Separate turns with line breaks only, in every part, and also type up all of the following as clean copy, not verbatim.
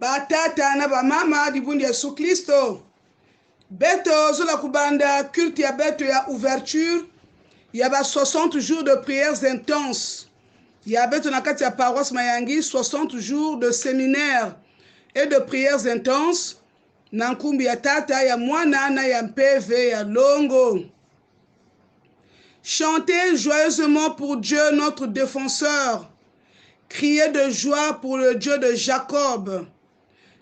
batata na bamama dibundi Yesu Kristo. Beto zola kubanda culte ya beto ya ouverture ya ba 60 jours de prières intenses. Ya beto na kati ya paroisse Mayangi 60 jours de séminaire et de prières intenses. Na nkumbi ya tata ya mwana na ya mpeve ya longo. Chantez joyeusement pour Dieu notre défenseur. Criez de joie pour le Dieu de Jacob.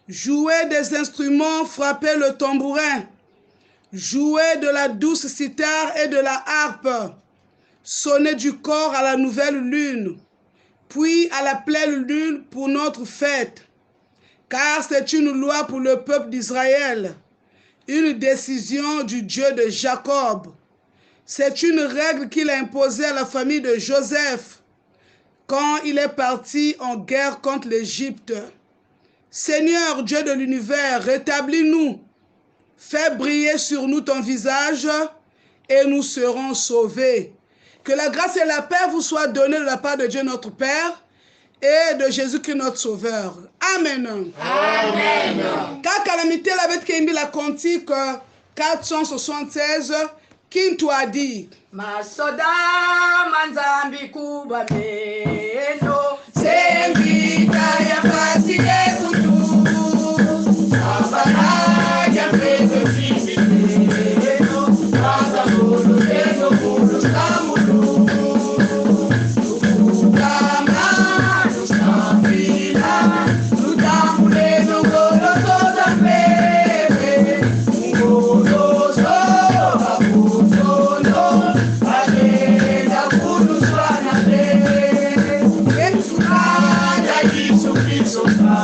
Jouez des instruments, frappez le tambourin. Jouez de la douce cithare et de la harpe. Sonnez du corps à la nouvelle lune, puis à la pleine lune pour notre fête. Car c'est une loi pour le peuple d'Israël, une décision du Dieu de Jacob. C'est une règle qu'il a imposée à la famille de Joseph quand il est parti en guerre contre l'Égypte. Seigneur Dieu de l'univers, rétablis-nous, fais briller sur nous ton visage et nous serons sauvés. Que la grâce et la paix vous soient données de la part de Dieu notre Père et de Jésus-Christ notre Sauveur. Amen.
Amen.
Quand calamité l'avait qu'imbi la cantique 476, Kintu a dit
Masoda manzambi kuba meno sengita ya fasi kutu abana ya pepe fisi meno maza mulu meno mulu kamulu tukukama nustambila nutamule nongolo toza pepe ngolo soba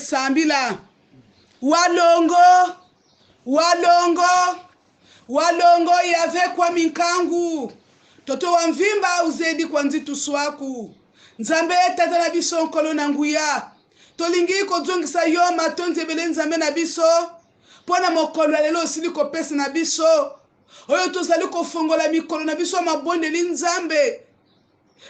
Sambila walongo yave kwa minkangu toto wa mvimba uzedi kwa nzitu swaku nzambe tata na biso nkolo na nguya tolingi ko zongisa yo matonze bele nzambe na biso pona mokolo lelo osili ko pesa na biso oyo tozali ko fongola mikolo na biso mabondeli nzambe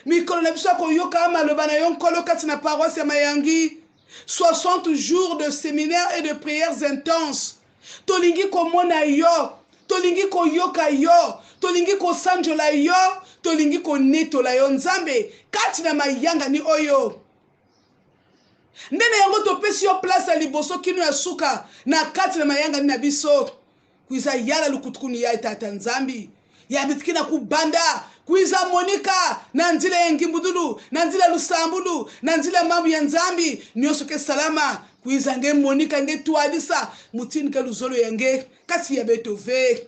mikolo na biso ko yoka maloba na yo nkolo kati na paroisse ya Mayangi 60 jours de séminaires et de prières intenses. Tolingi ko mona yo, tolingi ko yoka yo, tolingi ko sanjola yo, tolingi ko netola yo nzambe kati na mayanga ni oyo. Ndene yango topesi yo place ya liboso kino ya suka na kati na mayanga ni na biso. Kuiza yala lukutukuni ya tata nzambi. ya bitikina kubanda kuiza Monika na nzile ya Ngimbudulu na nzile Lusambulu na nzile mambo ya Nzambi nyoso ke salama kuiza nge Monika nge tuadisa mutini ke luzolo yange kasi ya beto ve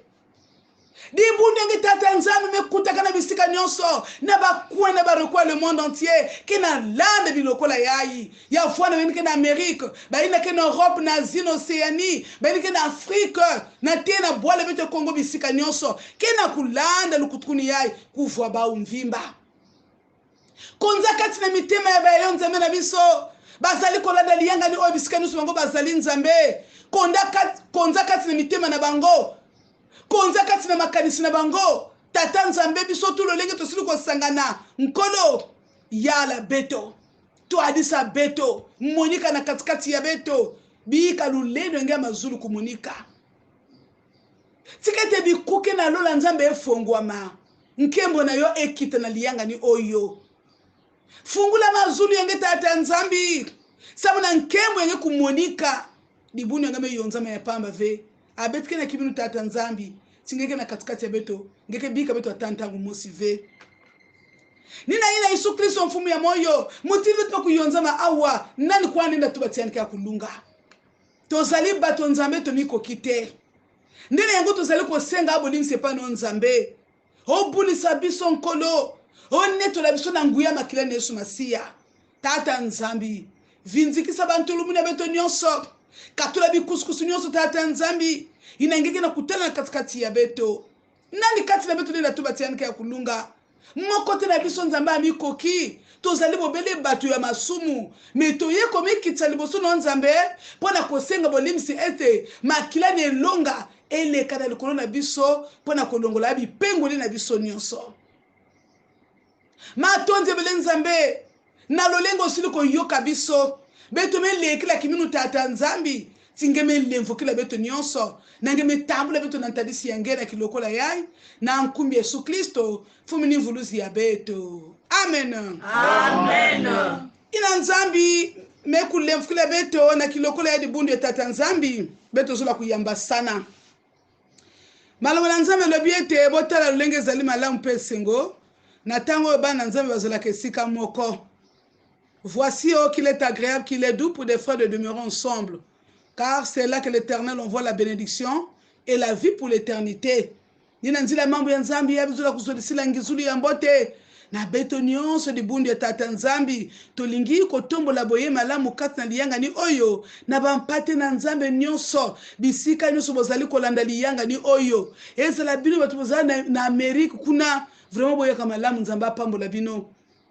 di bunde nge tata Nzambi mekuta kana bisika nyoso na bakuwa na barokwa le monde entier kena lande bilokola yayi ya fwana benike na Amerique baina ke na Europe na Asie Océanie benike na Afrique na tena bwale beto Congo bisika nyoso kena kulanda lukutukuni yayi kuvwa ba umvimba konza kati na mitema ya bayo Nzambe na biso bazali kolanda liyanga ni oyo bisika nyoso bango bazali Nzambe konza kati na mitema na bango konza kati na makanisi na bango tata Nzambe biso tu lolenge tosili kosangana nkolo yala beto to adisa beto Monika na katikati ya beto bika lulendo nge mazulu kumunika tikete bikuke na lola Nzambe efongwama nkembo na yo ekita na liyanga ni oyo fungula mazulu yenge tata Nzambi sabu na nkembo yenge kumunika dibuni yenge me yonzama ya pamba ve abetike na kibinu tata Nzambi tingeke na katikati ya beto ngeke bika beto atantangu mosive nina ina Yesu Kristo mfumu ya moyo motive tupa kuyonzama awa nani kwa nenda tubatianika kulunga tozali bato Nzambe toniko kite ndene yango tozali kosenga aboli msepa no Nzambe obulisa biso nkolo oneto la biso na nguya makila na Yesu Masiya tata Nzambi vinzikisa bantu lumuna beto nyonso katula bikuskusu nyonso tata Nzambi inangeke na kutana katikati ya beto nani kati na beto nila tubatianika ya kulunga mokote na biso Nzambe amikoki tozali bobele batu ya masumu meto yeko mikitsa liboso na Nzambe pona kosenga bolimisi ete makila ne longa ele kada likolo na biso pona kolongola bipengo na biso nyonso matonze bele Nzambe na lolengo sili ko yoka biso beto melekila kiminu tata Nzambi tingeme lemvokila beto nyonso nangeme tambula beto na ntadisi yangena kilokola yai na nkumbi Yesu Kristo fumini vuluzi ya beto amen
Amen.
ina Nzambi mekulemvokila beto na kilokola ya dibundu ya tata Nzambi beto zola kuyamba sana malamo na Nzambe lobi ete botala lulenge zali malamu pe sengo na tango bana Nzambe bazola kesika moko. Voici oh qu'il est agréable, qu'il est doux pour des frères de demeurer ensemble, car c'est là que l'Éternel envoie la bénédiction et la vie pour l'éternité. Nina nzila mambo ya Nzambi ya bizula kusodisila ngizuli ya mbote na beto nyonso di bundu ya tata Nzambi tolingi kotombola boye malamu kati na liyanga ni oyo na bampate na Nzambe nyonso bisika nyonso bozali kolanda liyanga ni oyo ezala bino batu bozali na Amerique kuna vraiment boye kama malamu Nzambe apambola bino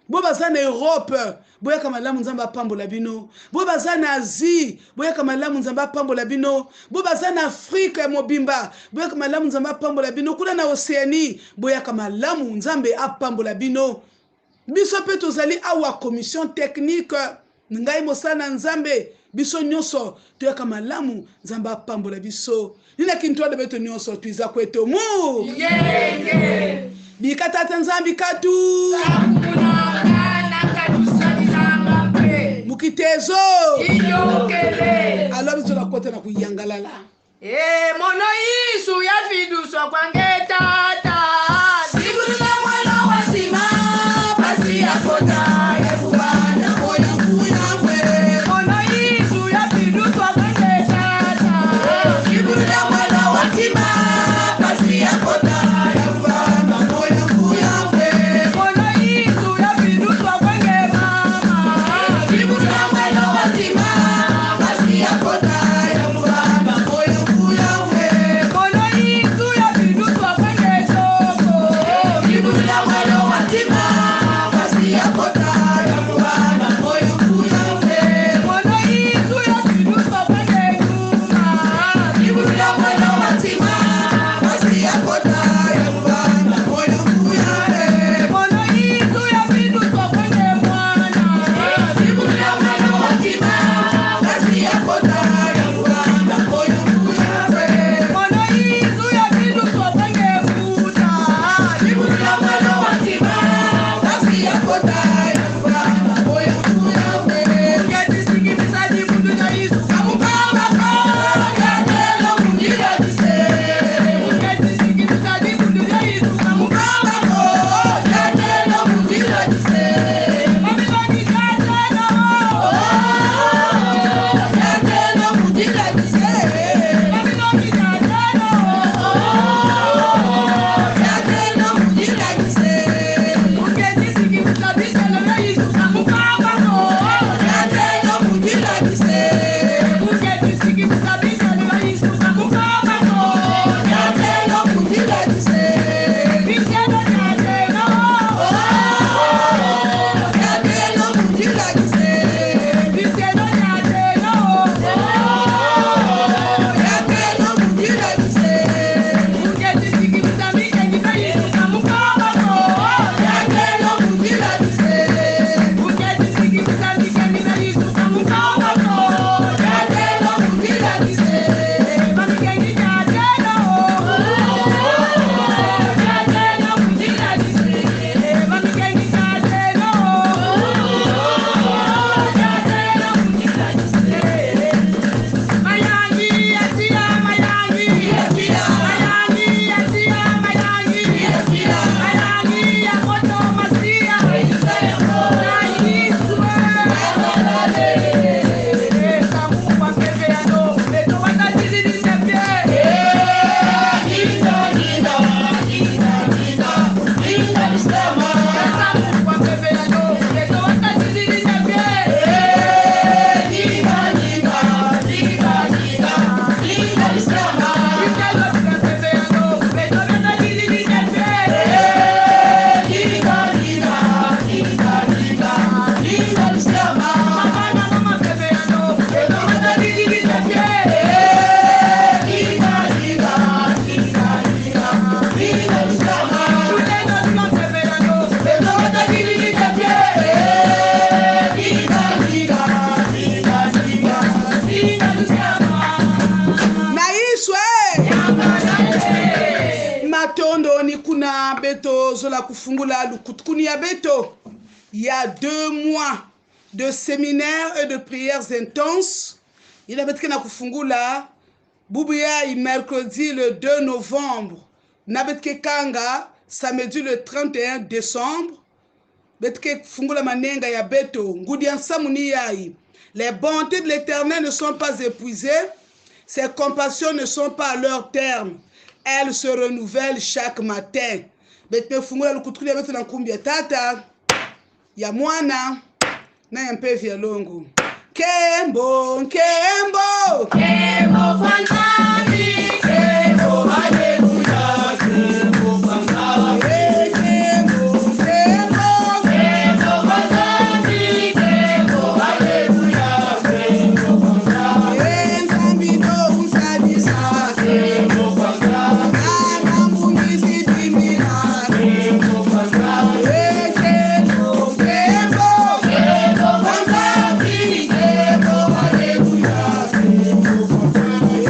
bo baza na Europe boya kama malamu Nzambe apambola bino bo baza na Asie boya kama malamu Nzambe apambola bino bo baza na Afrique ya mobimba boya kama malamu Nzambe apambola bino kuna na Océanie boya kama malamu Nzambe apambola bino biso pe tozali awa commission technique ngai mosana Nzambe biso nyonso toya kama malamu Nzambe apambola biso nina kinto de beto nyonso tuiza kweto mu
Yeye.
bikatata Nzambi katu mukitezo
Iyokele.
alo biso la kote na kuyangalala
Mono Yesu ya viduso kwange tata. Sigurula mwana wa sima pasi ya kota ya kubana moya mwe. Mono Yesu ya viduso kwange tata. Sigurula mwana wa sima pasi ya kota ya kubana moya mwe. Mono Yesu ya viduso kwange mama. Sigurula mwana wa sima pasi ya kota ya kubana moya mwe. Mono Yesu ya viduso kwange
tozola kufungula lukutukuni ya beto. Il y a 2 mois de séminaires et de prières intenses. Il a betu na kufungula bubuya mercredi le 2 novembre. Na betu kanga samedi le 31 décembre. Betu kufungula manenga ya beto. Ngudi ansamuni yai. Les bontés de l'Éternel ne sont pas épuisées. Ses compassions ne sont pas à leur terme. Elles se renouvellent chaque matin. Betu fungula lukutukuni ya beto na nkumbi ya tata. Ya mwana na ya mpevi ya longo. Kembo, kembo,
Kembo fanami, kembo haleluya, kembo fanami,
kembo, kembo,
kembo fanami, kembo haleluya, kembo fanami,
nzambi no usabisa,
kembo fanami,
na mbungisi dimina,
kembo fanami,
kembo, kembo,
kembo fanami, kembo haleluya, kembo fanami,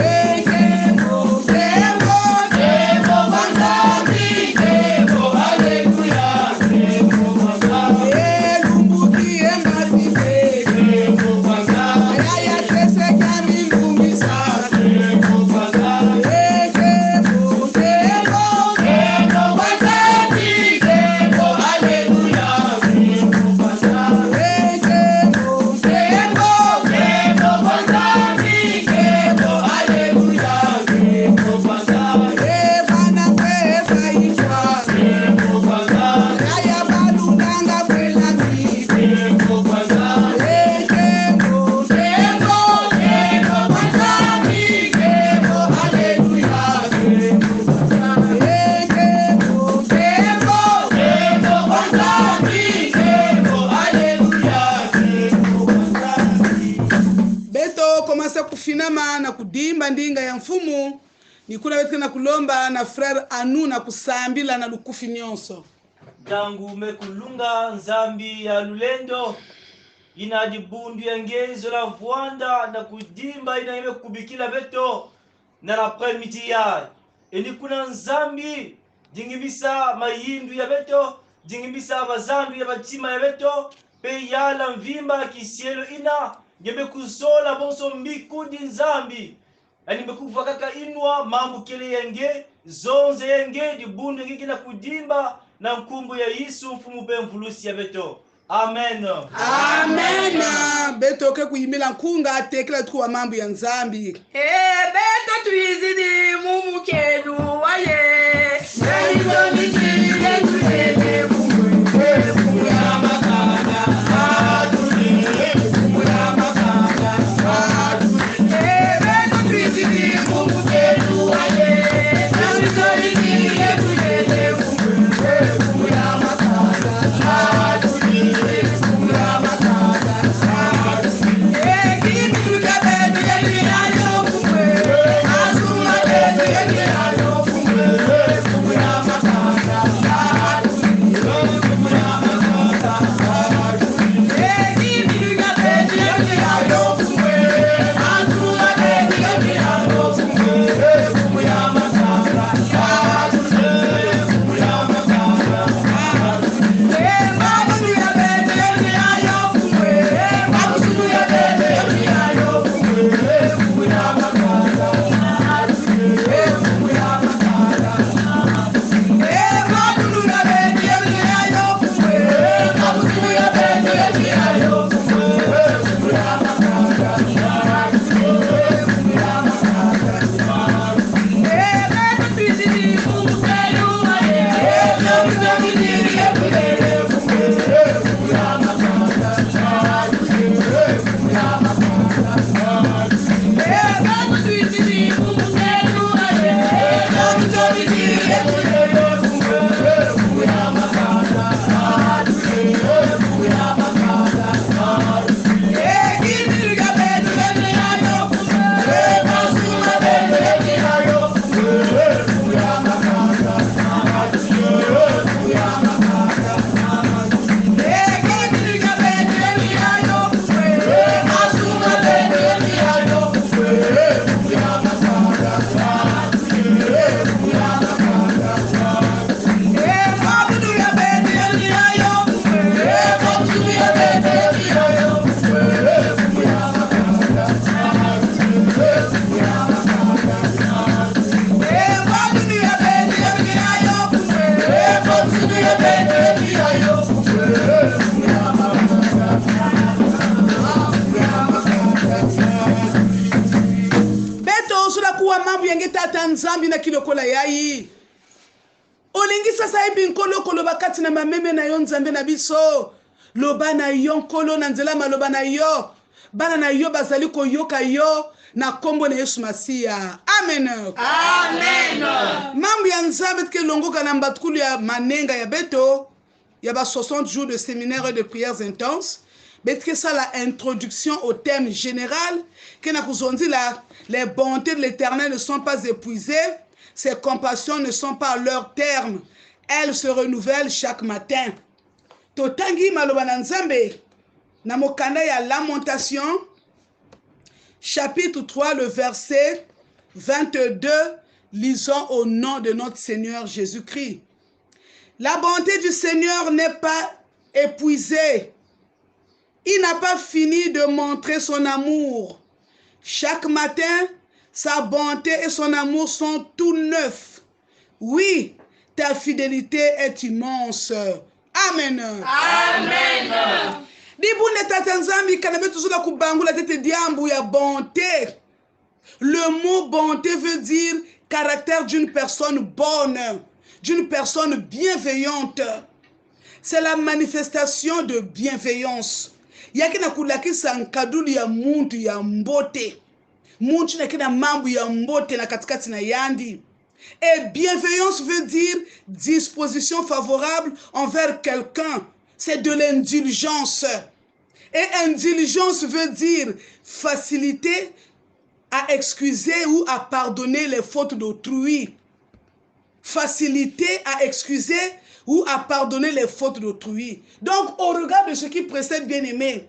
kembo, kembo,
kembo fanami, kembo haleluya, kembo fanami,
lumbuki embasibe,
kembo fanami,
yaya tese kami lumbisa,
kembo fanami,
kembo, kembo,
kembo fanami, kembo haleluya, kembo fanami,
kembo, kembo,
kembo fanami, kembo haleluya, kembo fanami,
bana kwefa itwa,
kembo fanami,
yaya balunganga kwelaki,
kembo fanami,
kembo,
kembo fanami, kembo haleluya, kembo fanami,
kembo,
kembo fanami, kembo haleluya, kembo fanami.
beto komasa kufinama na kudimba ndinga ya mfumu nikuna betika na kulomba na frère anu na kusambila na lukufi nyonso.
Tangu mekulunga nzambi ya lulendo ina dibundu ya ngenzo la vuanda na kudimba ina ime kubikila beto na la premiti ya eni kuna nzambi jingimisa mayindu ya beto jingimisa bazandu ya batima ya beto pe yala mvimba kisielo ina ngeme kuzola bonso mbikundi nzambi yani mbekuva kaka inwa mambu kele yenge zonze yenge dibundu ngiki na kudimba na mkumbu ya Yesu mfumu pe mvulusi ya beto. Amen.
Amen. Beto ke kuimila nkunga atekela tukuwa mambo ya nzambi.
Beto tuizidi mumukelu waye, nalizo mikile tulete kumu ya makana, atulile kumu ya makana, atulile. Beto tuizidi mumukelu waye, nalizo mikile tulete kumu ya makana, atulile kumu ya makana, atulile. Kimi tukabetu ya minano kumwe, asuma betu ya minano kumwe, kumu ya makana,
mambu yange tata nzambi na kilokola yayi. Olingi sasa ebi nkolo koloba kati na mameme na yo nzambe na biso. Loba na yo nkolo na nzela maloba na yo. Bana na yo bazali koyoka yo na kombo na Yesu Masiya. Amen.
Amen.
Mambu ya nzambe tke longoka na mbatkulu ya manenga ya beto. Il y a 60 jours de séminaire et de prières intenses. Mais que ça, la introduction au thème général, que les bontés de l'Éternel ne sont pas épuisées, ses compassions ne sont pas à leur terme. Elles se renouvellent chaque matin. Totangi maloba nzambe, na mokanda ya Lamentation, chapitre 3, le verset 22, lisons au nom de notre Seigneur Jésus-Christ. La bonté du Seigneur n'est pas épuisée. Il n'a pas fini de montrer son amour. Chaque matin, sa bonté et son amour sont tout neufs. Oui, ta fidélité est immense. Amen.
Amen.
Dibune tatanzambi kaname tuzula kubangula tete diambu ya bonté. Le mot bonté veut dire caractère d'une personne bonne, d'une personne bienveillante. C'est la manifestation de bienveillance. Yaki na kulakisa nkaduli ya muntu ya mbote. Muntu na kina mambu ya mbote na katikati na yandi. Et bienveillance veut dire disposition favorable envers quelqu'un. C'est de l'indulgence. Et indulgence veut dire facilité à excuser ou à pardonner les fautes d'autrui. Facilité à excuser ou à pardonner les fautes d'autrui. Donc, au regard de ce qui précède, bien-aimé,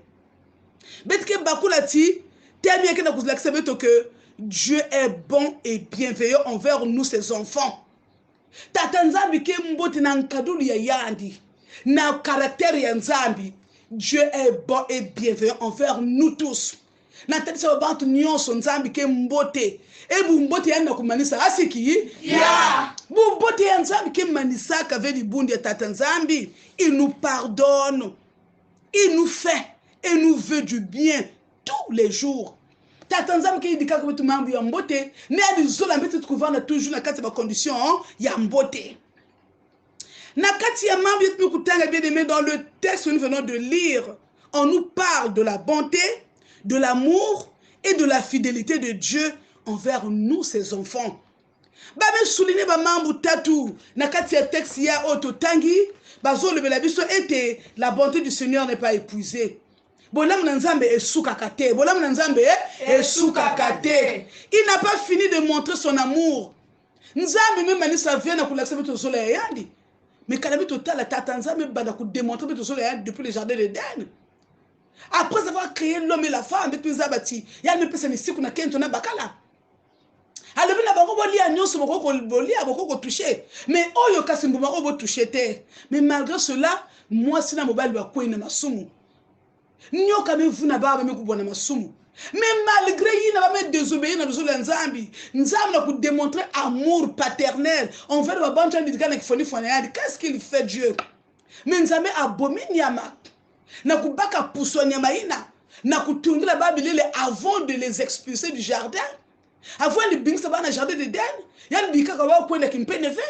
que Dieu est bon et bienveillant envers nous, ses enfants. Dieu est bon et bienveillant envers nous tous. Natali sa bantu nyonso nzambi ke mbote ebu mbote yana kumanisa asiki ya bu mbote ya nzambi ke manisa ka veli bundi ya tata nzambi. Il nous pardonne, il nous fait et nous veut du bien tous les jours. Tata nzambi ke idika ko tumambu ya mbote ne adi zola mbete tukuvana toujours na kati ba condition ya mbote. Na kati ya mambu yetu kutanga bien aimé, dans le texte que nous venons de lire, on nous parle de la bonté, de l'amour et de la fidélité de Dieu envers nous, ses enfants. Babe souligner ba mambu tatu na kati ya texte ya ototangi bazo le belabiso était la bonté du Seigneur n'est pas épuisée. Bolam nzambe esuka kate, bolam nzambe esuka kate. Il n'a pas fini de montrer son amour. Nzambe même manisa vient na kulaksa beto zola yandi. Mais quand la tata nzambe bada ku démontrer beto zola yandi depuis le jardin d'Éden. Après avoir créé l'homme et la femme, il y a une personne ici qui a bakala. Alors, il y a beaucoup touché. Mais mais malgré cela, moi, si je suis mais malgré il n'a pas désobéi dans le Nzambi, Nzambi a démontrer amour paternel envers le bon qu'est-ce qu'il fait Dieu? Mais Nzambi abomine Yama. Na kubaka pousso nyamaina na kutundula babilele avant de les expulser du jardin, avant de bingsa dans le jardin d'Éden. Yan bika ka wa kwenda kimpeneve,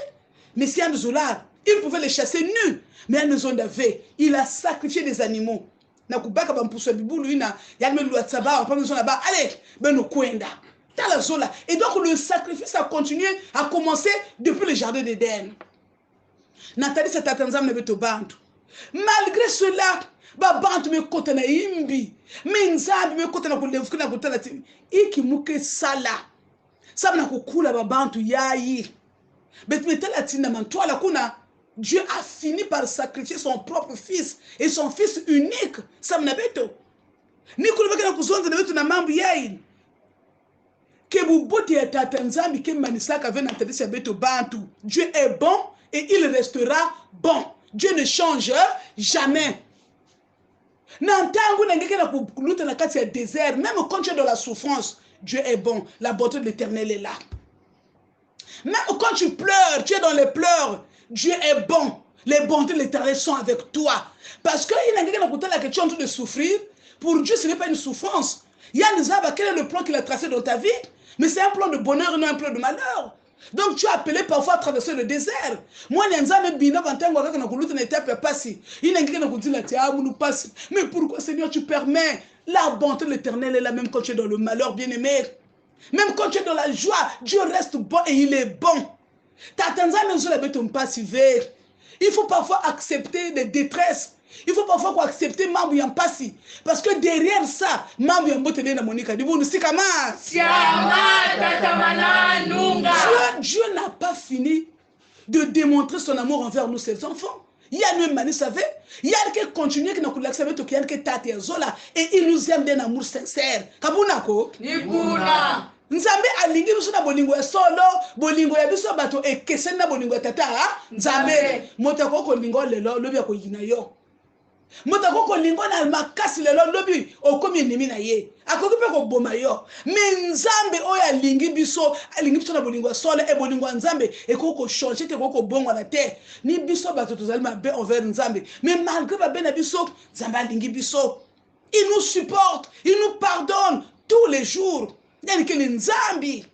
mais si Zola, il pouvait les chasser nus, mais en maison d'Ave, il a sacrifié des animaux. Na kubaka ba pousso bibulu ina yan me lwa tsaba en maison là-bas, allez ben no kwenda tala zola. Et donc le sacrifice a continué, a commencé depuis le jardin d'Éden. Nathalie c'est tatanzam ne beto bantu. Malgré cela, babantu me kota na imbi minzabi me kota na kulevuka na kutala ti iki muke sala sabna kukula babantu yayi betmetala tina mantwala kuna. Dieu a fini par sacrifier son propre fils et son fils unique sabna beto ni kulubaka na kuzonza na beto na mambu yayi ke bubote ya tata nzambi ke manisaka vena tadisi ya beto bantu. Dieu est bon et il restera bon. Dieu ne change jamais. Même quand tu es dans la souffrance, Dieu est bon. La bonté de l'Éternel est là. Même quand tu pleures, tu es dans les pleurs, Dieu est bon. Les bontés de l'Éternel sont avec toi. Parce que tu es en train de souffrir. Pour Dieu, ce n'est pas une souffrance. Yann Zaba, quel est le plan qu'il a tracé dans ta vie? Mais c'est un plan de bonheur et non un plan de malheur. Donc tu as appelé parfois à traverser le désert. Moi, mais pourquoi Seigneur tu permets? La bonté de l'Éternel est la même quand tu es dans le malheur, bien-aimé. Même quand tu es dans la joie, Dieu reste bon et il est bon. Il faut parfois accepter des détresses. Il faut parfois accepter mambo yang pasi parce que derrière ça mambo yang bote na monika dibu sikama Dieu n'a pas fini de démontrer son amour envers nous ses enfants. Il y a même mani savait, il y a qui continue qui n'a que l'accepter to qui a qui tate zola et il nous aime d'un amour sincère. Kabuna ko
Nibuna
Nzambe alingi biso na bolingo ya solo bolingo ya biso bato ekese na bolingo ya tata Nzambe motako ko lingo lelo lobi ko yina yo motako ko lingo na makasi lelo lobi okomi nimi na ye akoki pe ko boma yo mais Nzambe oyo alingi biso na bolingo ya solo e bolingo ya Nzambe e ko changer te ko bongo na te ni biso bato tozali mabe envers Nzambe mais malgré babe na biso Nzambe alingi biso il nous supporte il nous pardonne tous les jours. Yani que Nzambi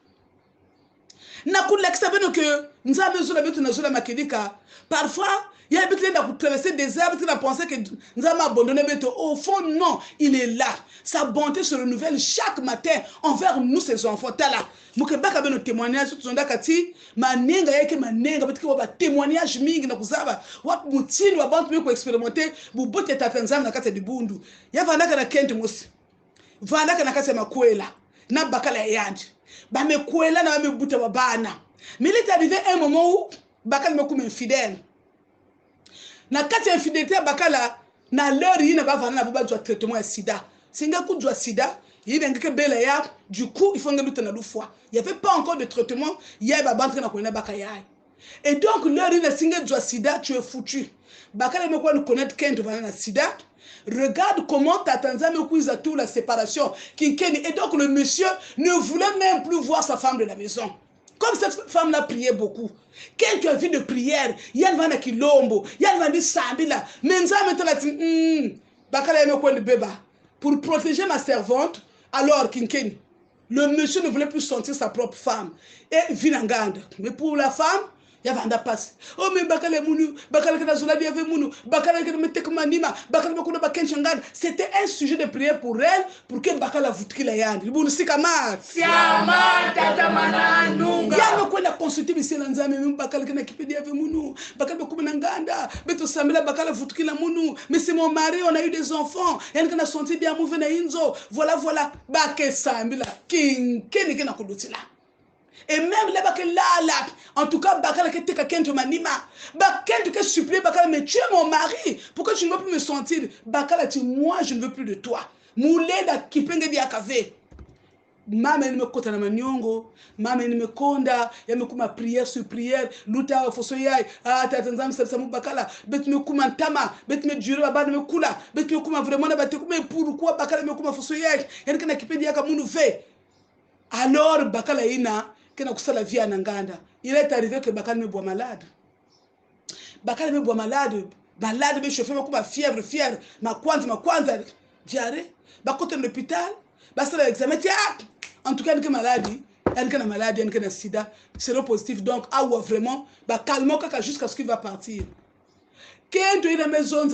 na kulakisa beno que Nzambi zola betu na zola makedika parfois il y a betu na traverser des herbes qui na penser que Nzambi a abandonné betu au fond non il est là sa bonté se renouvelle chaque matin envers nous ses enfants tala muke baka beno témoignage tuzonda kati manenga yake manenga betu ko ba témoignage mingi na kuzaba wa mutini wa bantu ko expérimenter bu bote tata Nzambi na kati de bundu ya vandaka na kente mosi vandaka na kati makwela na bakala yandi ba me kwela na me buta babana mais il est arrivé un moment où bakala me comme infidèle na kati infidélité bakala na l'heure yi na ba vana na ba traitement ya sida singa ku jwa sida yi ngeke bela ya du coup il faut ngelu tana fois il y avait pas encore de traitement ya ba bantre na kona bakaya et donc l'heure yi na singa jwa sida tu es foutu bakala me ko connaître kendo vana na sida. Regarde comment Tatanza me couise à tout la séparation. Et donc le monsieur ne voulait même plus voir sa femme de la maison. Comme cette femme-là priait beaucoup. Quelques vies de prière. Yann va na kilombo. Yann va dire sabila. Menza maintenant bakala me quoi beba. Pour protéger ma servante, alors Kinkeni. Le monsieur ne voulait plus sentir sa propre femme. Et vinangande. Mais pour la femme, il y avait un passe. Oh, mais bakale munu, bakale que la zola di avait munu, bakale que me tekmanima, bakale me kuna baken changan. C'était un sujet de prière pour elle, pour que bakala vutki la yandi. Bunu sikama.
Siama tata mananunga.
Ya me kwenda consulter bisi la nzame, même bakale que na kipedi avait munu, bakale me kuma nganda, beto samela bakala vutki la munu. Mais c'est mon mari, on a eu des enfants. Yann que na senti dia mouve na inzo. Voilà. Baké samela, king, keni que na kodutila. Et même là, en tout cas, bakala que te kakento manima, bakento que supplier bakala, mais tu es mon mari, pourquoi tu ne veux plus me sentir? Bakala tu moi je ne veux plus de toi. Moulé da kipenge di akave. Mama ni me kota na manyongo, mama ni me konda, ya me kuma prière sur prière, luta foso yai, tatanzam samu bakala, bet me kuma ntama, bet me jure baba me kula, bet me kuma vraiment na bate kuma pourquoi bakala me kuma foso yai, yani kana kipende yaka munu ve. Alors bakala ina que na vie à Nanganda. Il est arrivé que Bakal me boit malade. Bakal me boit malade, me chauffer, ma fièvre, ma kwanza, diarrhée. Bakote l'hôpital, basta l'examen, en tout cas, une maladie, une maladie, une sida, séropositif. Donc, vraiment, calme jusqu'à ce qu'il va partir. Quand tu es dans la maison,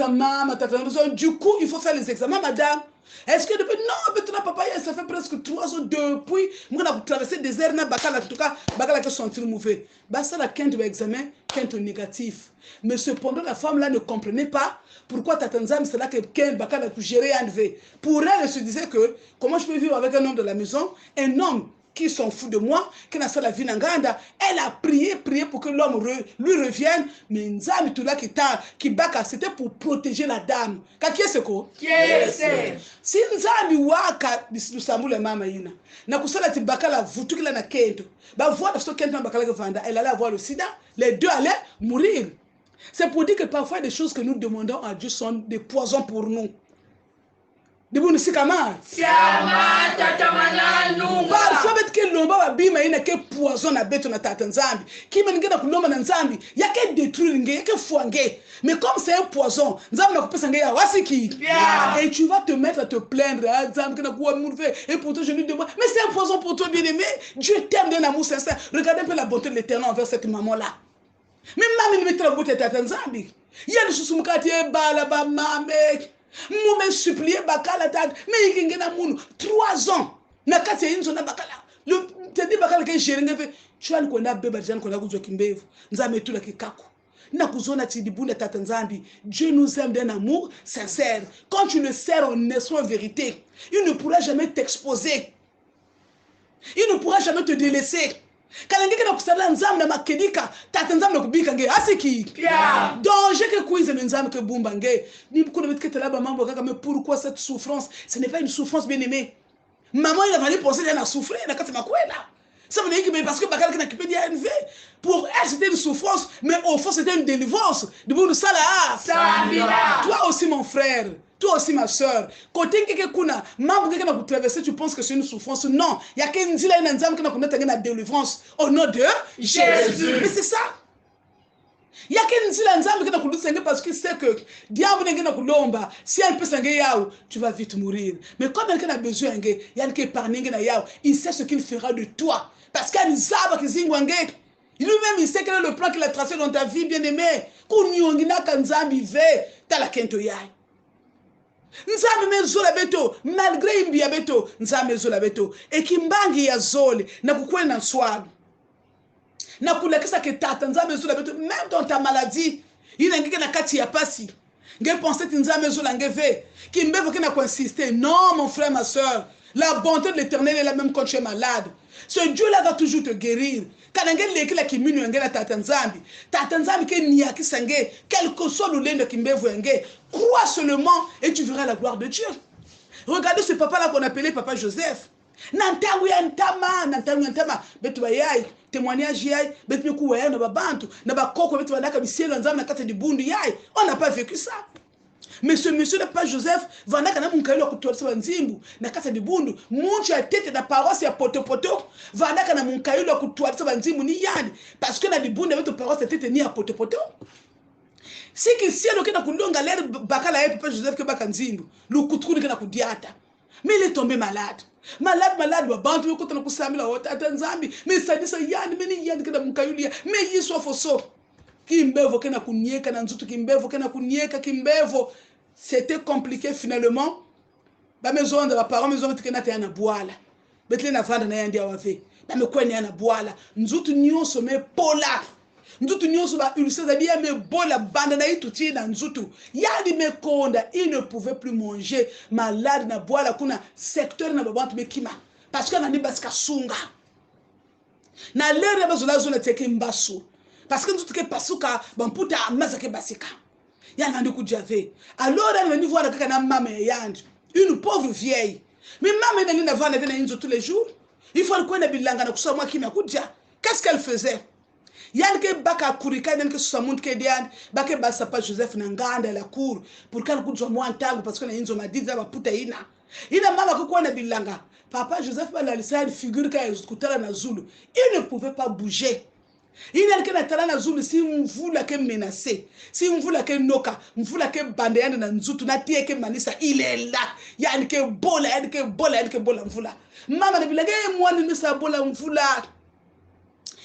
du coup, il faut faire les examens, madame. Est-ce que depuis non maintenant papa ça fait presque 3 ans depuis moi on a traversé des airs na bakala en tout cas bakala que sentir mauvais bah ça la quinte de examen quinte négatif mais cependant la femme là ne comprenait pas pourquoi Tatanzam c'est là que quinte bakala pour gérer un V pour elle se disait que comment je peux vivre avec un homme de la maison un homme qui s'en fout de moi, qui n'a pas la vie n'anganda, elle a prié pour que l'homme lui revienne, mais Nzambi tout là qui baka, c'était pour protéger la dame. Qui est-ce que? Si Nzambi waka bisambu le mama ina, na kusala ti baka la vutu kila na kento, ba voir ce kento na baka la vanda, elle allait avoir le sida, les deux allaient mourir. C'est pour dire que parfois des choses que nous demandons à Dieu sont des poisons pour nous. De bon sikama.
Siama tata mananunga.
Parfois bet ke lomba ba bima ina ke poison na beto na tata nzambi kima ningena kulomba na nzambi yake détruire nge yake fuange mais comme c'est un poison nzambi na kupesa nge ya wasiki et tu vas te mettre à te plaindre nzambi kana kuwa mouvé et pourtant je lui demande mais c'est un poison pour toi bien-aimé. Dieu t'aime d'un amour sincère. Regardez un peu la bonté de l'Éternel envers cette maman là. Même maman ne met la beauté de tata nzambi il y a des choses qui sont bala ba mame moi supplier bakala tata mais il y a 3 ans na kati ya inzo na bakala le te dit bakala ke gérer fait tu as qu'on a beba jana qu'on a kuzwa kimbevu nzambe tu la kikaku na kuzona tidibunda tata nzambi. Dieu nous aime d'un amour sincère. Quand tu le sers en esprit en vérité, il ne pourra jamais t'exposer, il ne pourra jamais te délaisser. Kalangeke na kusala nzambe na makedika tata nzambe na kubika nge asiki danger que kuize nzambe que bumba nge ni kuna metkete là ba mambo kaka. Mais pourquoi cette souffrance? Ce n'est pas une souffrance bien-aimée. Maman il a fallu penser à souffrir na kati makwela. Ça veut dire que parce que bakala kana kipedi a élevé pour elle c'était une souffrance mais au fond c'était une délivrance de bunu sala. Toi aussi mon frère, toi aussi ma soeur, côté que kuna mambo que na traverser tu penses que c'est une souffrance? Non, il y a qu'une zila ina nzambe kana kunata na délivrance au nom de Jésus. Mais c'est ça. Il y a qu'une zila nzambe kana kulusenga parce que c'est que diable ngena kulomba si elle peut s'engager yao tu vas vite mourir. Mais comme elle a besoin nge y'a que épargner ngena yao, il sait ce qu'il fera de toi parce qu'il zaba kizingwange. Lui-même il sait quel est le plan qu'il a tracé dans ta vie bien-aimé. Kunyongina kanzambi ve tala kento yai. Nzambe mezola beto malgré imbi ya beto nzambe mezola beto ekimbangi ya zole na kukwena na swag na kulakisa ke tata nzambe mezola beto même dans ta maladie ina ngike na kati ya pasi nge penser que nzambe mezola ngeve kimbevo ke na consister. Non mon frère ma soeur, la bonté de l'Éternel est la même quand tu es malade. Ce Dieu là va toujours te guérir. Kanangeli lekila kiminu ngela tata nzambi ke niaki sange quel que soit le lendo kimbevu nge. Crois seulement et tu verras la gloire de Dieu. Regardez ce papa là qu'on appelait papa Joseph. Nantangu ya ntama betu bayai témoignage yai betu ku wa na babantu na bakoko betu banaka bisielo nzambe na kati dibundu yai. On n'a pas vécu ça. Mais ce monsieur de papa Joseph vanda kana munkailo kutosa banzimbu na kasa dibundu munchu ya tete na paroisse ya potopoto vanda kana munkailo kutosa banzimbu ni yani parce que na dibundu betu paroisse tete ni ya potopoto. Si que si elle a kundonga l'air bakala et papa Joseph que bakanzimbu le kutruni kana kudiata. Mais il est tombé malade. Malade wa bantu ko tana kusamila wota tanzambi mais ça dit ça yani meni yani kana munkayulia mais yi so foso kimbevo kana kunyeka na nzutu kimbevo kana kunyeka kimbevo. C'était compliqué finalement. Ba maison de la parents maison que na tena boala. Betle na fanda na yandi awafe. Ba me kwenya na boala. Nzutu nyonso me pola. Nzutu nyonso ba ulcère dia me bola banda na ituti na nzutu. Yandi me konda, il ne pouvait plus manger. Malade na boala kuna secteur na babantu me kima. Parce que na ni baska sunga. Na lere bazola zona teke mbasu. Parce que nzutu ke pasuka bamputa mazake basika. Yana ndi kujave. Alors elle venu voir kaka na mama yandi. Une pauvre vieille. Mais maman elle n'a pas na inzo tous les jours. Il faut qu'on ait bilanga na kusoma kimya kudja. Qu'est-ce qu'elle faisait? Yann ke baka kurika yann ke susamund ke diane bake basa pa Joseph na nganda la cour pour qu'elle kudjo moi ntango parce que na inzo madi za baputa ina. Ina mama ko na bilanga. Papa Joseph ba la lisa une figure ka kutala na Zulu. Il ne pouvait pas bouger. Il y a quelqu'un qui na Zulu si mvula ke menacé, si mvula ke noka, mvula ke bande yana na nzutu na tie ke manisa il est là. Yani ke bola, yani ke bola mvula. Mama de bilage moi ni sa bola mvula.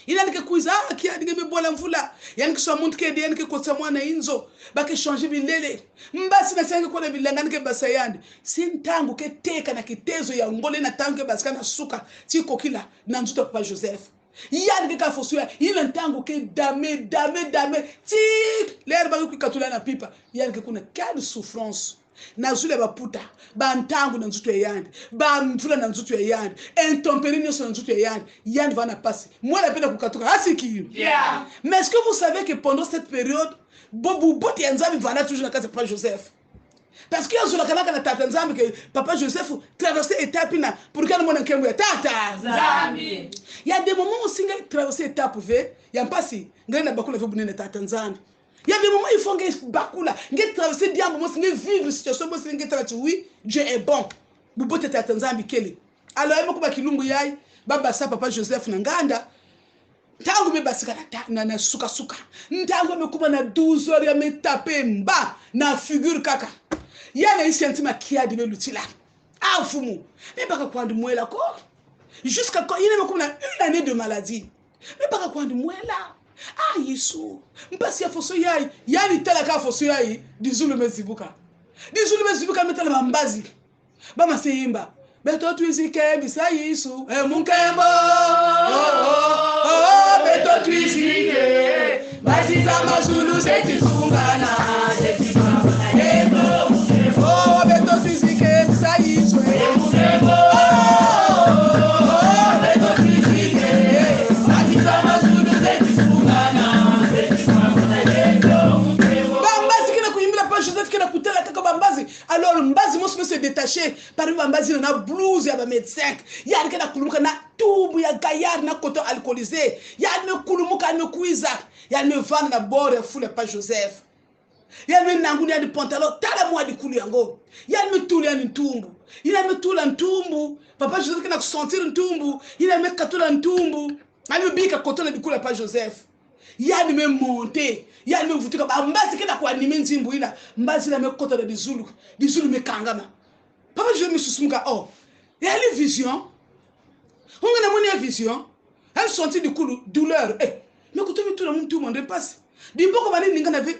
Il y a quelqu'un kuiza ki yani ke bola mvula. Yani ke so muntu ke yani ke kotsa mwana inzo, ba ke changer bilele. Mbasi na sanga ko na bilanga ke basayandi. Si ntangu ke teka na kitezo ya ngole na tangu ke basika na suka, ti kokila na nzutu papa Joseph. Yann ka fosuya il ntango ke dame ti l'herbe ku katula na pipa yann ke kuna quelle souffrance na zule ba puta ba ntango na nzutu ya yann ba mvula na nzutu ya yann intempérie na nzutu ya yann va na passer moi la pena ku katuka asiki mais est-ce que vous savez que pendant cette période bobu boti nzambi va na toujours na kasa pa Joseph. Parce que sur la kanaka na tata nzambi que papa Joseph traversait étape na pour que mon nkembo tata nzambi. Il y a des moments où singa traverser étape ve, il y a pas si ngena bakula ve bunene tata nzambi. Il y a des moments il faut que bakula, ngena traverser diambo mo singa vivre situation mo singa traverser oui, Dieu est bon. Bubote tata nzambi kele. Alors il moko bakilungu yai baba sa papa Joseph Nanganda tangu me basika na suka suka ntango me kuba na 12 heures ya me taper mba na figure kaka yana isentima kia de lutila afumu me baka kwa ndimwela ko jusqu'à quand il me kuba na une année de maladie me baka kwa ndimwela Yesu mpasi ya foso yai yani tela ka foso yai dizulu mezibuka metala mambazi bama seimba beto tuizike bisa Yesu munkembo beto tuizike basi za mazulu setizungana setipamba beto tuizike bisa Yesu munkembo beto tuizike basi za mazulu setizungana Joseph qui a coûté la caca bambazi alors mbazi mo se détacher par bambazi na blouse ya ba médecin ya que na kulumuka na tubu ya gaillard na coton alcoolisé ya ne kulumuka ne kuiza ya ne vendre na bord foule pas Joseph ya ne nanguni ya pantalon tala moi di kulu yango ya ne tuli ya ntumbu il a me tula ntumbu papa Joseph qui na sentir ntumbu il a me katula ntumbu ali bika coton di kulu pas Joseph ya ne me monter ya ni mvutika mbazi kena kwa anime nzimbu ina mbazi na mekota da dizulu me kangama papa je me susumuka ya li vision on na moni vision elle sentit du coup douleur me kuto mi tula muntu monde passe di boko bani ninga na ve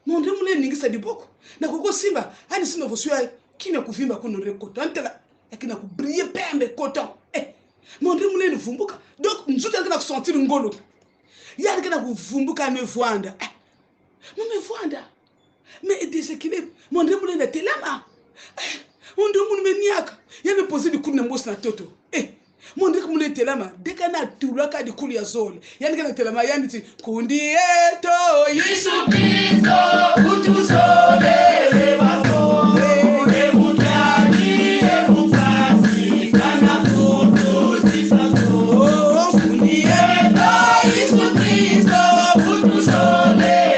monde mule ninga sa di boko na koko simba hani simba vosua kina kuvimba kuno rekota antela yakina ku briller pembe coton monde mule ni vumbuka donc nzuta kana sentir ngolo ya kana kuvumbuka me vuanda Mumevwanda mais déséquilibre mon ndemule na telama ndemule meniaka yame poser du coup na mbosi na toto mon ndemule telama deka na tulaka di kuli ya zole yani kana telama yani ti kundi eto Yesu Kristo utuzole levako emutani emukasi kana kutu sisako kundi eto Yesu Kristo utuzole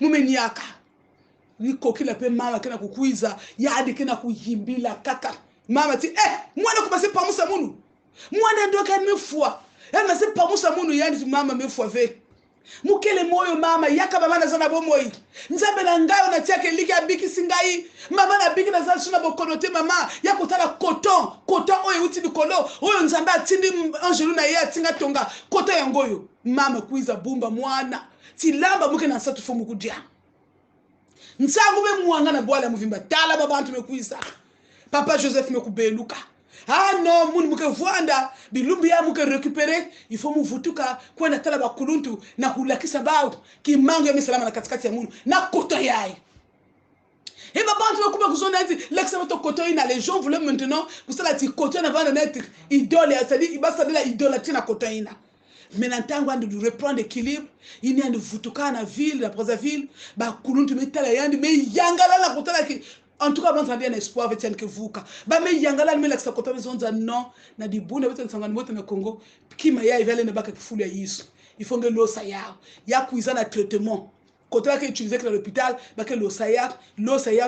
mumeniaka niko kila pe mama kena kukuiza yadi kena kuyimbila kaka mama ti mwana kubase pamusa munu mwana ndoka mefua mase pamusa munu yadi mama mefua ve mukele moyo mama yaka mama na zana bomoi nzambe na ngayo na tiake liga biki singai mama na biki na zana suna bokonote mama yakutala coton oyo uti bikolo oyo nzambe atindi angelu na ye atinga tonga coton yangoyo mama kuiza bumba mwana tilamba muke na satu fomu kudia nsangu be muanga na bwala muvimba tala babantu mekuisa papa Joseph mekubeluka non mun muke vuanda bilumbi ya muke récupérer il faut muvutuka kwenda tala bakuluntu na kulakisa bao kimango ya misalama na katikati ya munu na koto yai babantu mekuba kuzona ati l'excellent koto ina les gens voulaient maintenant vous savez ati koto na vana net idole c'est-à-dire ibasa de la idolâtrie na koto ina menantango andi de reprendre l'équilibre il y a de vutuka na ville la Brazzaville ba kuluntu metala yandi me yangala na kotala ki en tout cas bon ça bien espoir avec tienne que vuka ba me yangala me la kota bezonza non na dibuna betu sangani moto na Congo kima ya ivele ne baka kifulu ya Yesu il faut que l'eau ça ya kuiza na traitement kotala que utiliser que l'hôpital ba que l'eau ça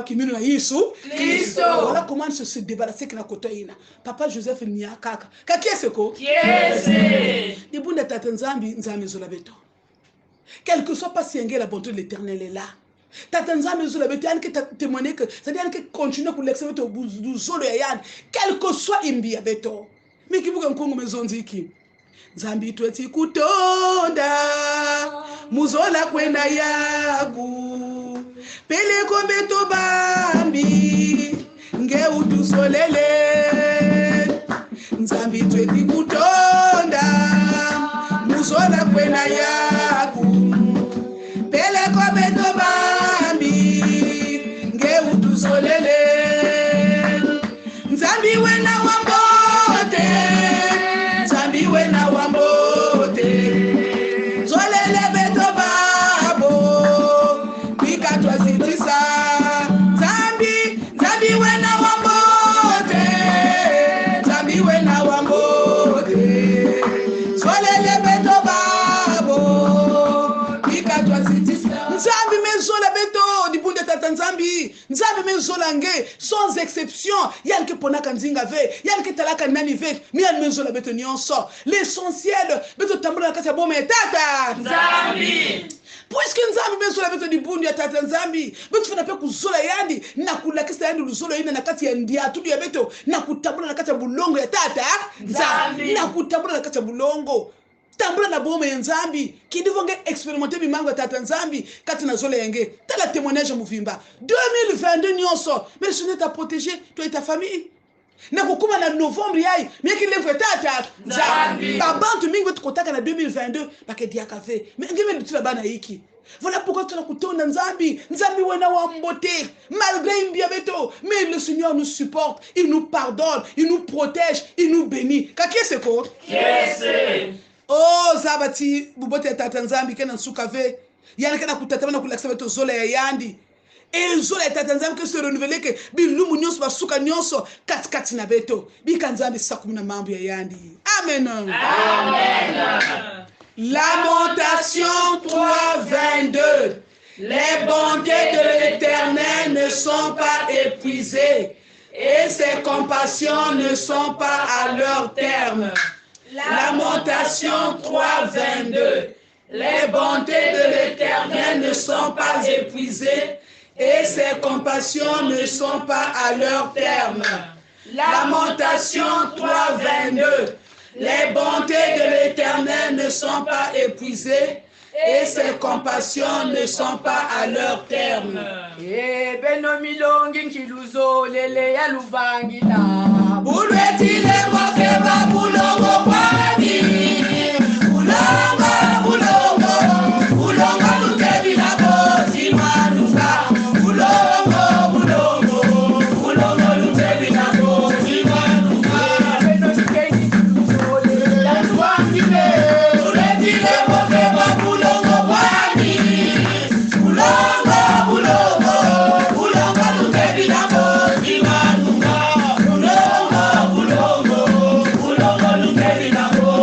qui minu na Yesu Kristo voilà comment se débarrasser que na kota ina papa Joseph Niakaka kakiese ko kiese dibuna tata nzambi zola beto quel que soit pas si la bonté de l'Éternel est là tata nzambi zola beto yani que témoigner que c'est-à-dire que continuer pour l'excellence au bout du zolo ya yani quel que soit imbi ya beto mikibuka mkongo mezonziki nzambi tweti kutonda muzola kwenda yagu pele kombeto bambi nge utusolele nzambi tweti kutonda muzola kwenda yagu nzambi menzolange sans exception yanke ponaka nzinga ve yanke talaka nani ve mian menzola beto nyonso l'essentiel beto tambola kati ya boma ya tata
nzambi
puisque nzambi menzola beto dibundu ya tata nzambi beto fana pe kuzola yandi na kulakisa yandi luzolo yina na kati ya ndia tudu ya beto na kutambola na kati ya bulongo ya tata nzambi na kutambola na kati ya bulongo tambula na boma ya nzambi kidivonge expérimenter bimango ya tata nzambi kati na zole yenge tala témoignage muvimba 2022 nyonso mais ce n'est à protéger toi et ta famille na kukuma na novembre yai meki levo tata nzambi babantu mingi betu kotaka na 2022 bakediaka ve mais ngebe nditula bana hiki. Voilà pourquoi tu as coûté un nzambi wena wa mbote malgré imbia beto mais le Seigneur nous supporte, il nous pardonne, il nous protège, il nous bénit. Kaki c'est quoi?
Yes.
Oh zabati bubote tata nzambi kena nsuka ve yana kena kutatama na kulakisa beto zola ya yandi et zola ya tata nzambi ke se renouveler ke bilumu nyonso basuka nyonso katikati na beto bika nzambi sakumi na mambo ya yandi. Amen.
Amen.
Lamentation 3:22. Les bontés de l'Éternel ne sont pas épuisées et ses compassions ne sont pas à leur terme. Lamentation 3:22. Les bontés de l'Éternel ne sont pas épuisées et ses compassions ne sont pas à leur terme. Lamentation 3:22. Les bontés de l'Éternel ne sont pas épuisées et ses compassions ne sont pas à leur terme.
Eh beno milongi nkiluzo lele ya luvangila.
Bulwetile mokeba bulongo kwani. Bulongo lukebi na bozi manuka. Bulongo lukebi na bozi manuka.
Beno mikengi nkiluzo lele ya luvangila.
Bulwetile mokeba bulongo kwani. Bulongo lukebi na bozi manuka. Bulongo lukebi na bozi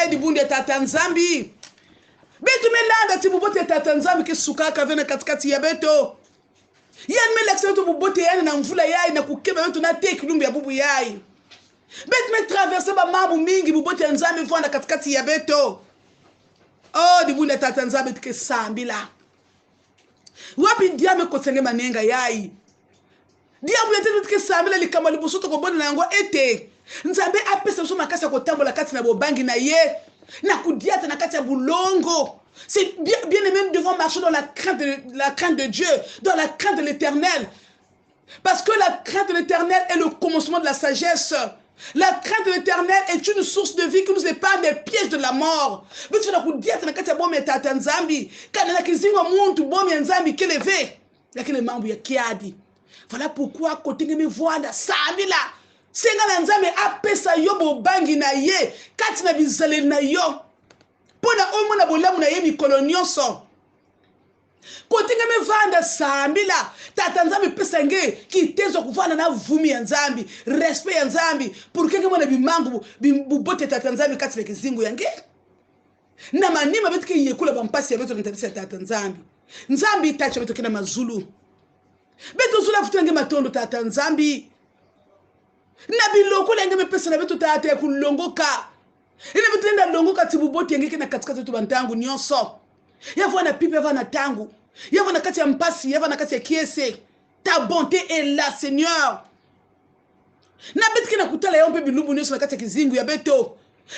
di bunde tata nzambi beto melanda ti bubote tata nzambi ke sukaka vena katikati ya beto yan melaksa beto bubote yana na mvula yai na kukeba beto na te kilumbi ya bubu yai beto me traverse ba mabu mingi bubote nzambi vona katikati ya beto oh di bunde tata nzambi tike sambila wapi diame kosenge manenga yai diabu yete tike sambila likama libusoto ko boni na yango ete nzambe apesa so makasa ko tambola kati na bobangi na ye na kudiata na kati ya bulongo. C'est bien aimé, nous devons marcher dans la crainte de Dieu, dans la crainte de l'Éternel, parce que la crainte de l'Éternel est le commencement de la sagesse. La crainte de l'Éternel est une source de vie qui nous épargne des pièges de la mort. Mais tu vas kudiata na kati ya bomi tata nzambi kana na kizingo muntu bomi nzambi keleve lakini mambo ya kiadi. Voilà pourquoi côté me voanda samila senga na nzambe apesa yo bobangi na ye kati na bizaleli na yo pona omona bolamu na ye mikolo nyonso kote me vanda sambila tata nzambe pesa nge kitezo kuvana na vumi ya nzambi respect ya nzambi pour que mona bimangu bubote tata nzambe kati na kizingo yange na manima betu ke yekula bampasi ya betu ntabisa tata nzambi nzambi itacho betu kina mazulu betu zula futange matondo tata nzambi na biloko lenge mepesa na betu tata kulongoka ina betu nda longoka tibuboti yenge kina katikati tu bantangu nyonso yavo na pipe yavo na tangu yavo na kati ya mpasi yavo na kati ya kiese ta bonté est là Seigneur na betu kina kutala yompe bilubu nyonso na kati ya kizingu ya beto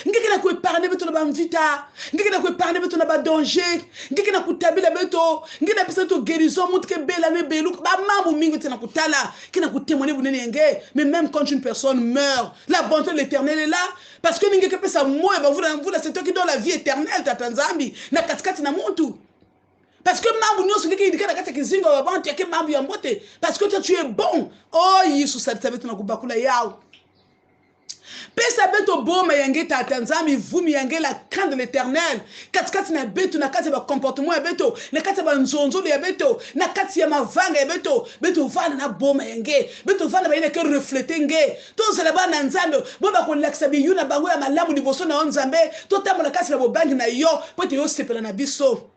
ngeke na kueparne beto na bamvita ngeke na kueparne beto na ba danger ngeke na kutabila beto ngeke na pesa to guérison mutke bela me belu ba mambo mingi tena kutala kina kutémoigner bunene yenge. Mais même quand une personne meurt, la bonté de l'Éternel est là parce que ngeke pesa moyo ba vous c'est toi qui donne la vie éternelle tata nzambi na katikati na muntu parce que mambo nyonso ngeke indika na kati kizingo ba bantu yake mambo ya mbote parce que toi tu es bon. Oh Yesu sa beto na kubakula yao pesa beto boma yange tata nzambi vumi yange la crainte de l'Éternel katikati na beto na kati ba comportement ya beto na kati ba nzonzo ya beto na kati ya mavanga ya beto beto vana na boma yange beto vana ba ine ke refléter nge to zela ba na nzambe bo ba ko laksa bi yuna bango ya malamu liboso na nzambe to tambola kati na bobangi na yo pote yo sepela na biso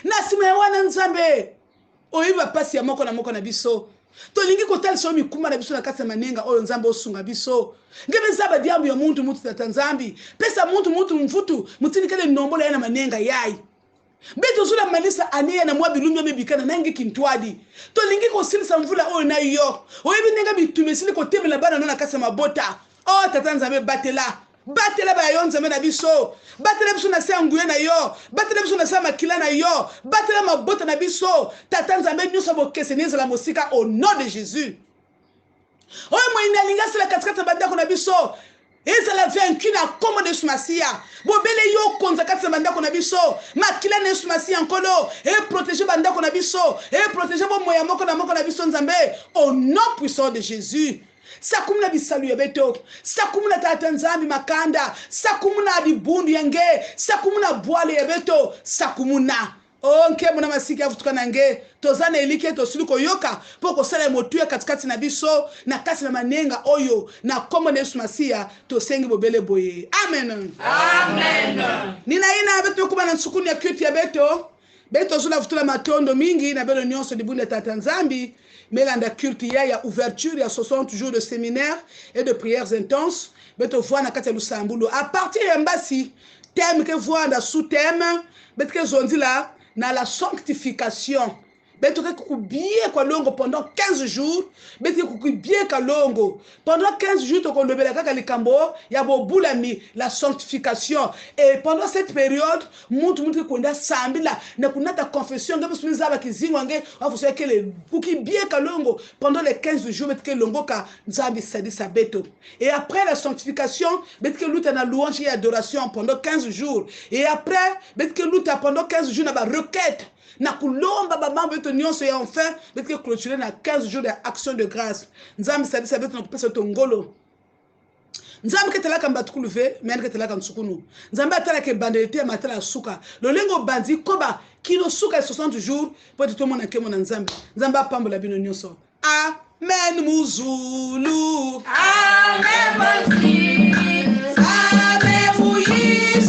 na sima ya wana nzambe oyiba pasi ya moko na biso to lingi kotali so mikuma na biso na kati ya manenga oyo nzambe osunga biso ngebe nzaba diambu ya muntu tata nzambi pesa muntu mfutu mutini kale nombola yana manenga yai beto zula manisa aniya na mwa bilumyo mebikana nangi kintwadi to lingi kosilisa mvula oyo na yo oyebi nenga bitumesili kotemela bana na kati ya mabota oh tata nzambe batela ba yo nzambe na biso batela biso na se nguye na yo batela biso na se makila na yo batela mabota na biso tata nzambe nyuso bokese neza la mosika au nom de Jésus. Oyo mo inalinga sala katikati bandako na biso ezala vaincu na kombo de Masia bobele yo konza kati bandako na biso makila na Masia nkolo et protéger bandako na biso et protéger bo moya moko na biso nzambe au nom puissant de Jésus. Sakumuna bisalu ya beto sakumuna tata nzambi makanda sakumuna dibundu yange sakumuna bwale ya beto sakumuna onke muna masiki afutuka nange tozana elike tosiliko yoka poko sala motu ya katikati na biso na kati na manenga oyo na kombo na Yesu Masia tosengi bobele boye amen nina ina beto kuba na nsukuni ya kiti ya beto zula futula matondo mingi na belo nyonso dibundu ya tata nzambi melanda culte ya ouverture ya 60 jours de séminaire et de prières intenses beto voana kati ya Lusambulu à partir ya mbasi thème que voana sous thème beto ke zonzila na la sanctification beto ke kubie kwa longo pendant 15 jours beto ke kubie ka longo pendant 15 jours to kolobela kaka likambo ya bobulami la sanctification et pendant cette période muntu konda sambila na kunata confession ngabe sumiza ba kizingo nge afuso kele kukibie ka longo pendant les 15 jours beto ke longo ka nzambi sadisa beto et après la sanctification beto ke luta na louange et adoration pendant 15 jours et après beto ke luta pendant 15 jours na ba requête na kulomba baba beto nyonso ya enfin beto clôturer na 15 jours d'action de grâce nzambi sadisa beto na kupesa tongolo nzambi ketela kamba tukuluve men ketela kan sukunu nzambi atala ke bandelite matala suka lolengo bandi koba kilo suka 60 jours pour tout monde ke mona nzambi apambola bino nyonso amen muzulu
amen muzulu amen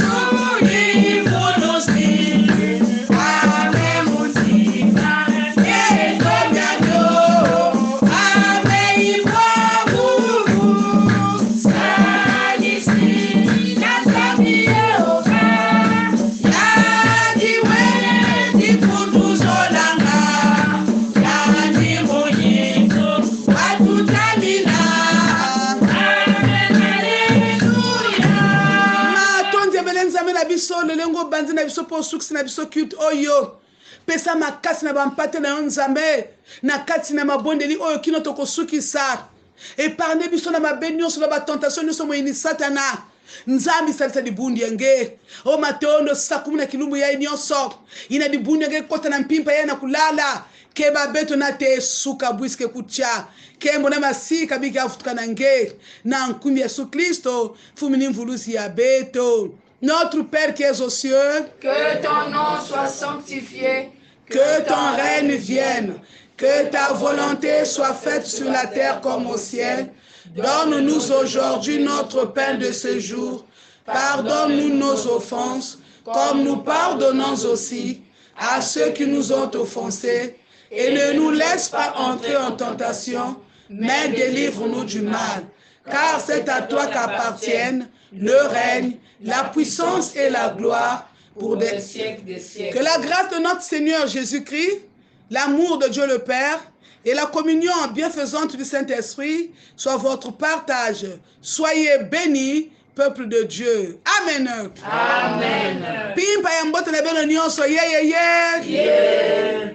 lelengo banzi na biso po suksi na biso culte oyo. Pesa makasi na bampate na yo nzambe na kati na mabondeli oyo kino tokosukisa. Épargne biso na mabe nyonso na batentation nyonso moyini satana. Nzambi salisa dibundi yange. O mateondo sakumu na kilumbu ya nyonso. Ina dibundi yange kota na mpimpa ya na kulala. Keba beto na te suka bwiske kucha. Kembo na masika biki afutuka na nge. Na nkumi Yesu Kristo fumini mvulusi ya beto. Notre Père qui es aux cieux,
Que ton nom soit sanctifié.
que ton règne vienne, que ta volonté soit faite sur la terre comme au ciel. Donne-nous aujourd'hui notre pain de ce jour. Pardonne-nous nos offenses, comme nous pardonnons aussi à ceux qui nous ont offensés. Et ne nous laisse pas entrer en tentation, mais délivre-nous du mal. Car c'est à toi qu'appartiennent le règne, la puissance et la gloire pour des
siècles des siècles.
Que la grâce de notre Seigneur Jésus-Christ, l'amour de Dieu le Père et la communion bienfaisante du Saint-Esprit soient votre partage. Soyez bénis, peuple de Dieu. Amen.
Amen.
Pimpa ya mbote na beno nyonso. Yeah.
Yeah.